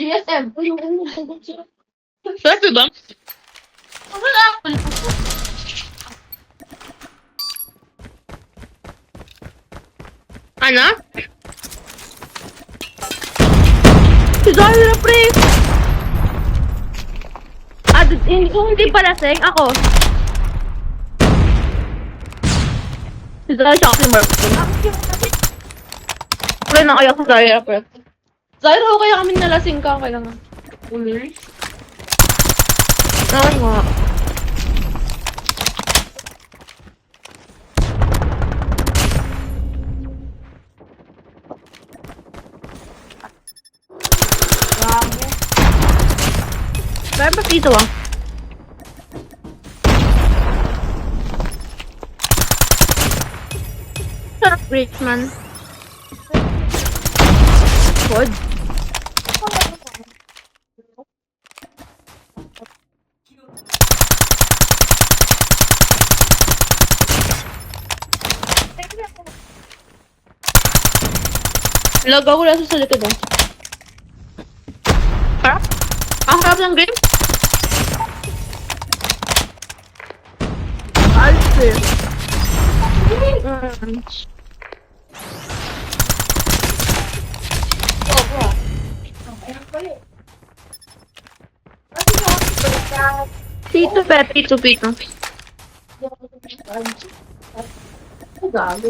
GSM. Pwede ba? Wala ako. Ano? Si Zara, pre! Hindi pala seng, ako. Si Zara, siya kasi Mark. Pre, nakayak sa Zara, pre. Zara, o kaya kami nalasing ka, kailangan. Ulir? Oo nga. Grabe. Meron pa dito ah. Sarap rich man. Good. Lagaw ko lang sa likod ah. Harap? Ang harap ng game? Alfie. Tito pe, tito. Gago.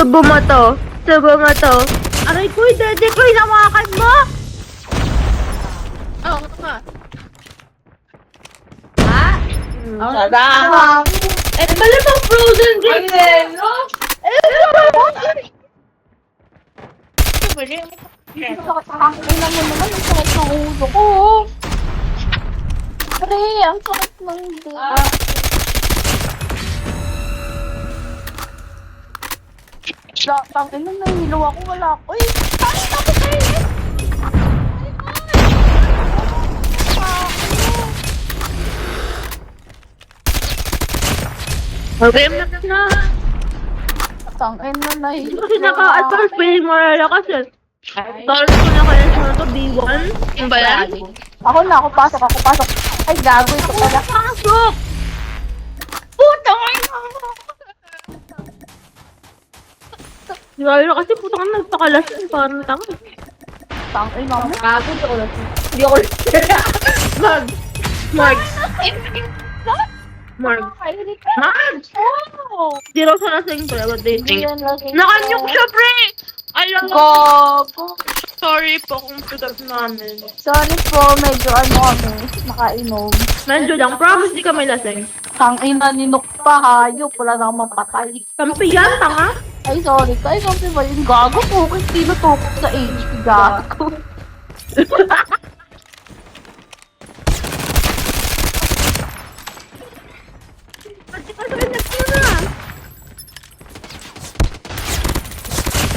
Subo mo to. Aray ko, dede ko, hinawakan mo! Oo nga. Ha? Sada! Eh, pala pang frozen drink! Hello? Ang mo naman, ang sakit ng ulo ko. Pre, ang sakit ng ulo. Tangin na, nahilo ako, wala ako. Uy, tangin ako kayo. Game na. Tangin na, nahilo. Kasi naka-advance feeling mo lalakas eh. Tolong ko na kaya sa ito, B1. Yung ba yan? Ako pasok. Ay, gago ito pala. Pasok! Puta ka na! Lalo kasi puta ka nagpakalas yun, parang tanga. Tangin na mo. Gago ito ulit. Hindi ako ulit. Marg. Di raw siya lasing pre, what do you think? Nakanyok siya pre! Alam mo. Gago. Sorry po kung pigat namin. Sorry po, medyo kami, nakainom. Medyo lang, promise di kami lasing. Tangin na, ninok pa, hayop. Wala na akong mapatay. Kampi yan, tanga. Ay, sorry. Ay, sorry ba yung gago po? Kasi tinutukok sa HP, gago.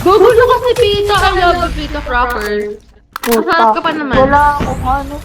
Gugulo kasi pita. I love the pita proper. Masarap ka pa naman. Wala akong ano,